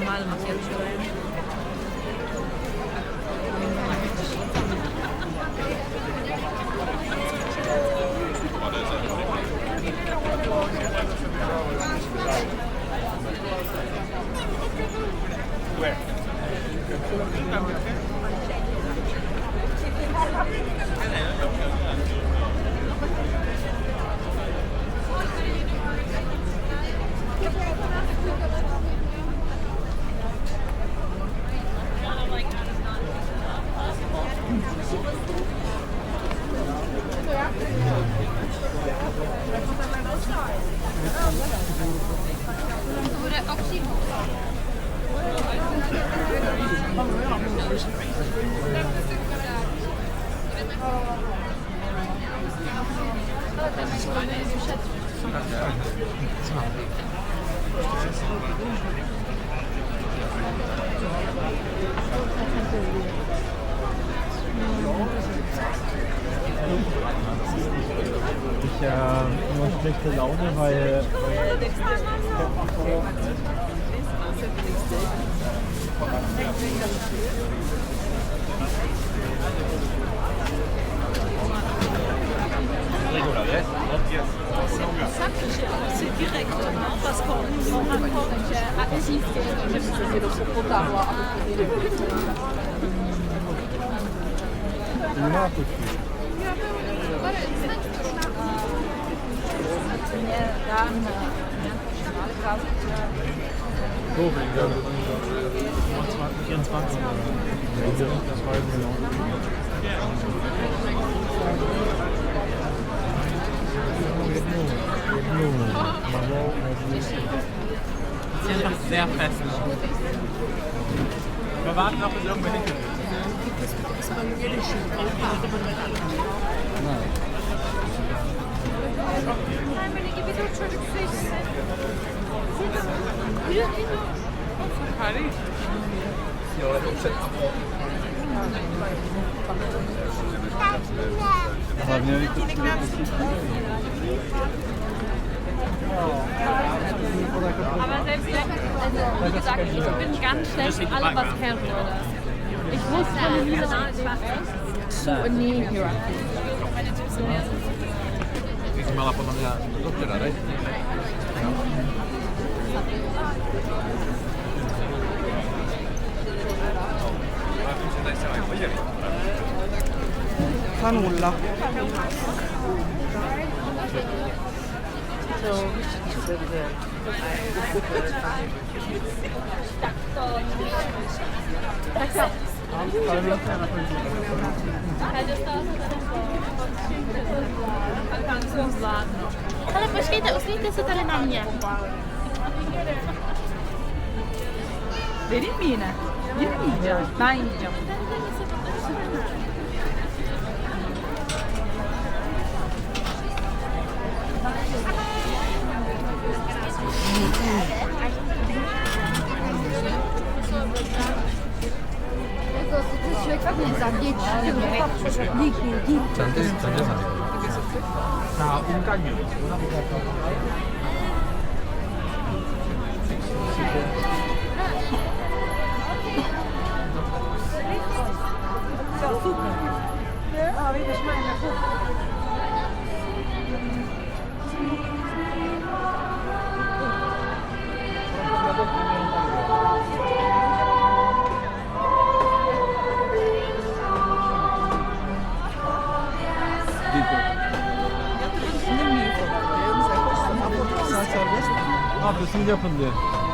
normale macchiato שלהם. Ich nur schlechte Laune, weil C'est directement parce qu'on rapporte actif. ist einfach sehr fest. Wir warten noch, bis irgendwer hinkommt. Aber selbst wenn, also wie gesagt, ich bin ganz schlecht in allem, was Kern wurde. Ich muss von Lisa zu nie hier. Když mala potom já do včera, ne? Fa nulla. Ale počkejte, usmíte se tady na mě. Vereyim mi yine? Yine mi yiyeceğim? Ben yiyeceğim. Na unkaniu. ne yapıyorsunuz yapın diyor.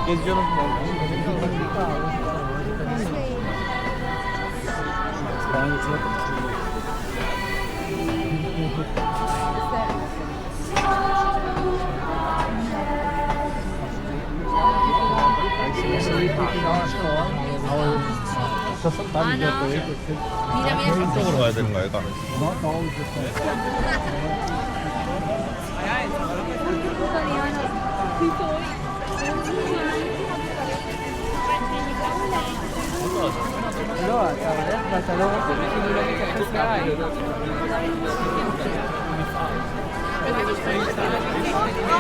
Geziyorsunuz mu? 이쪽으로 가야 되는 거야, 얘가?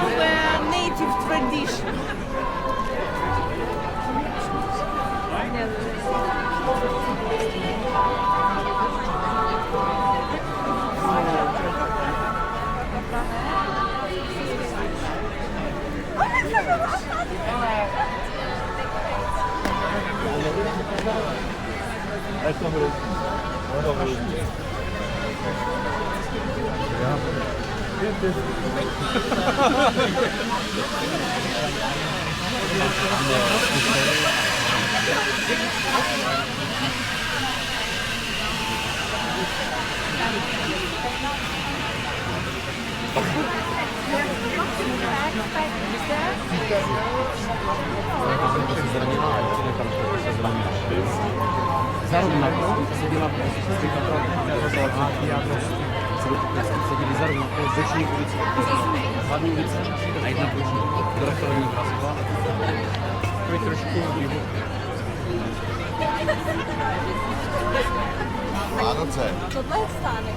Our native tradition. Jak to bude? Zarówno sedila seděli zarówno po boční ulici, hlavní ulici a jedna boční, do rektorní vrazova. To je trošku výhod. Vánoce. Tohle je stánek.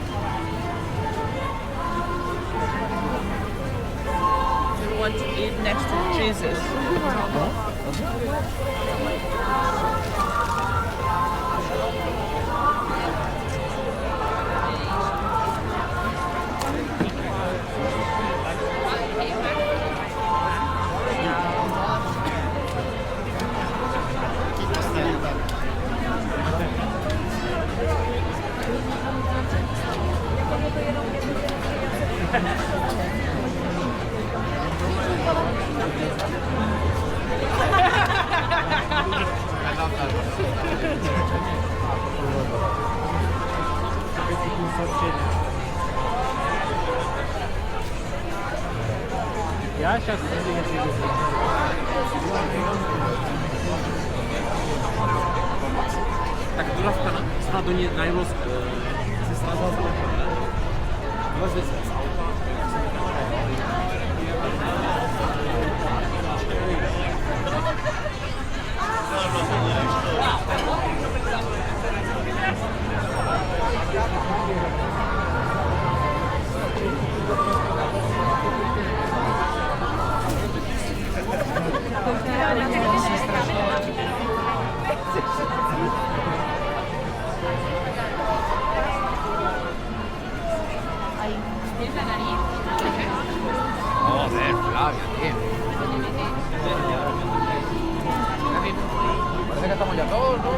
You want to eat next to Jesus. Já сейчас Tak doravka snad do ní najelo se slázala z auta, ne? Vlezli se z auta. Oh, they're Prague, bien. Parece que estamos ya todos, ¿no?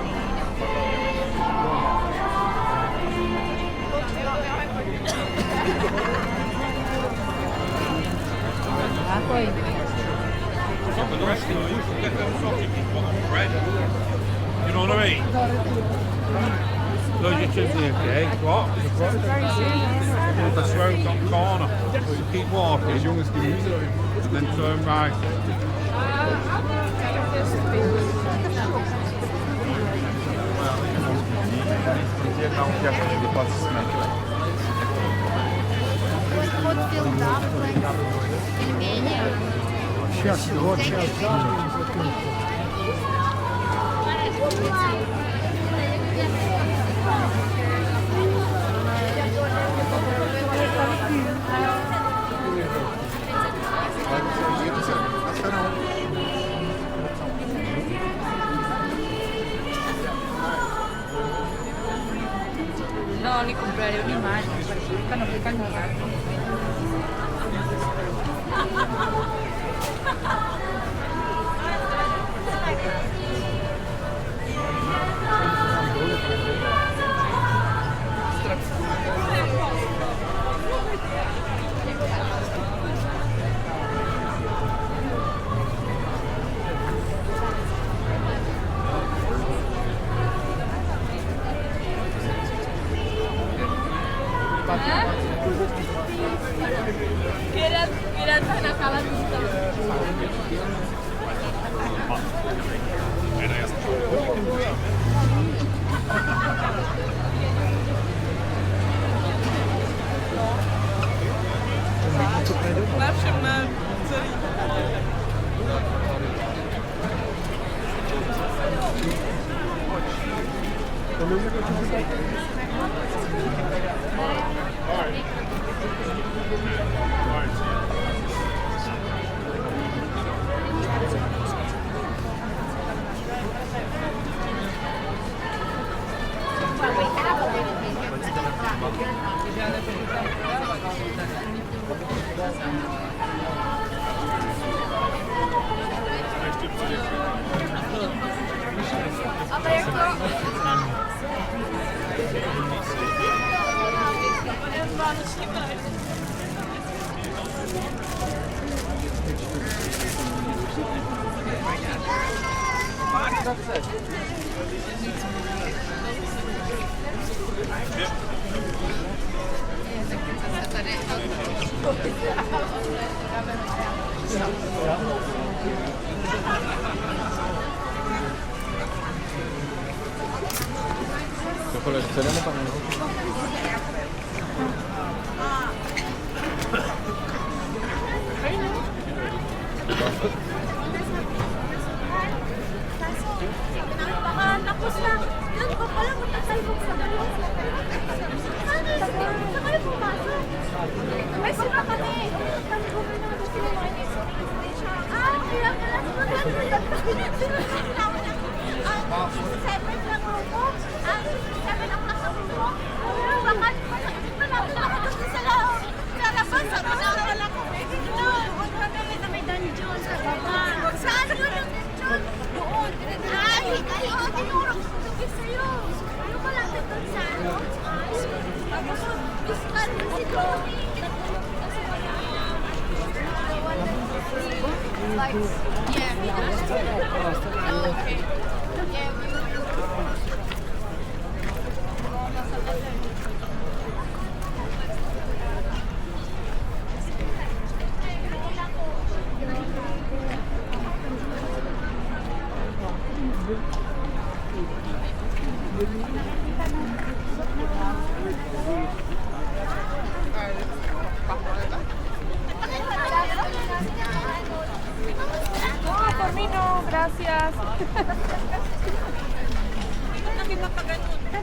You know what I mean? Loads of chips in here, what? The smoke on corner. So you keep walking, and then turn right. No, li compraré una imatge, perquè no fica ni Kira sana kalah dulu. Lepsze ma celý. Cokoliv chceme tam Baka tapos na. Doon ko pala magtasalbog sa dalawa. Saan kayo pumasok? Ay, sila kami. Talbog na naman sila mga kaya pala separate lang ako. 7 o'clock ako mo. Bakit? Malapit ako doon sa labas. Ako na wala ko. Huwag kami na may dungeon sa baba. Saan yun yung dungeon? Doon. Ay, tinuro ko sa'yo. Ano malapit doon sa ano? Tapos, discard na si Tony. Like, yeah. Oh, okay. Yeah, we were Por mí no, gracias.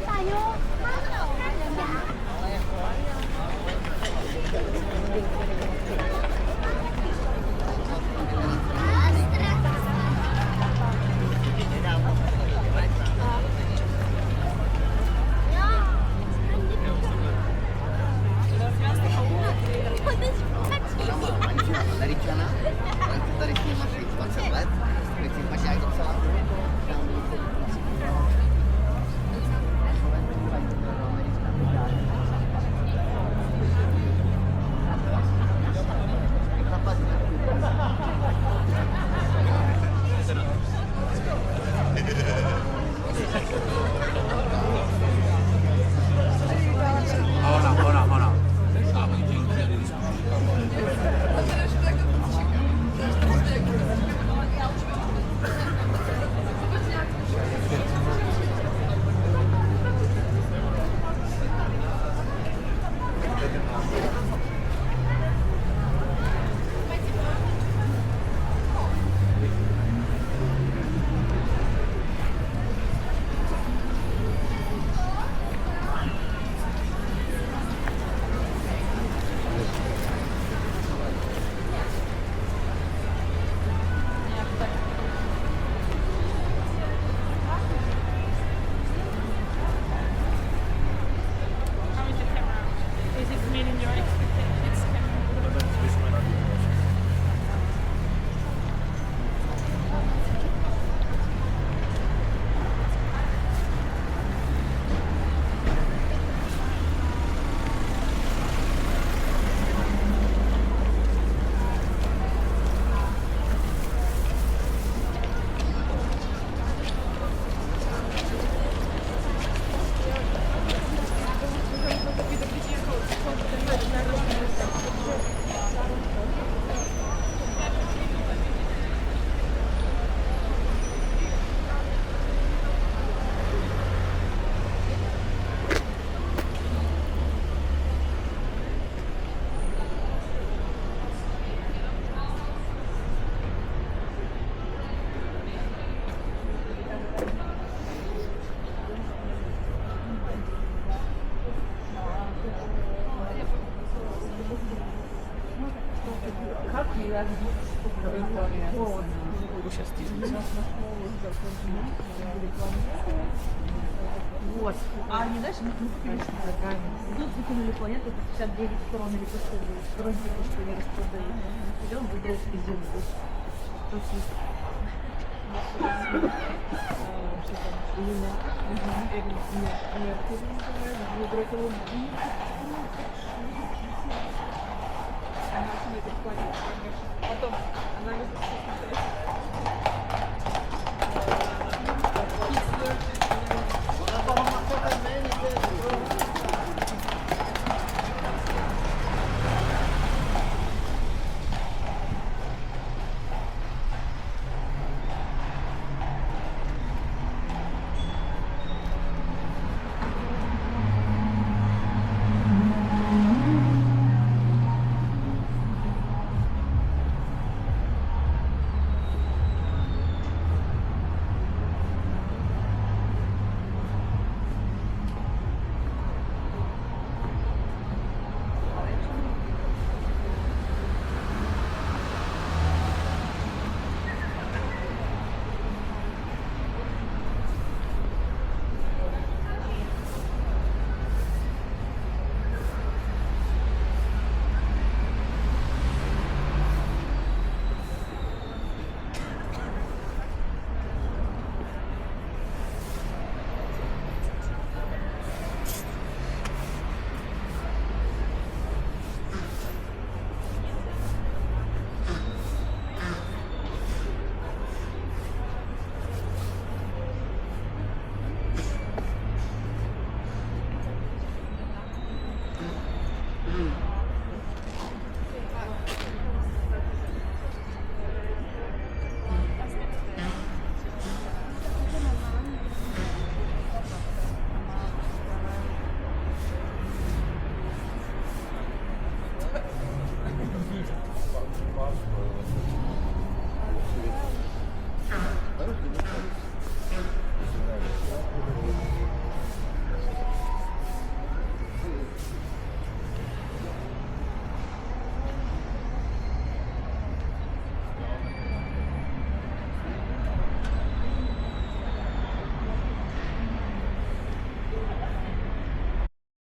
tayo. Dari sana, dari sini masih 20 let, masih agak salah. Вот. А они, знаешь, мы купили программу. Тут выкинули планету, 59 сторон или поставили. Сторон типа, что не распродают. И он выбрал изюмку. Она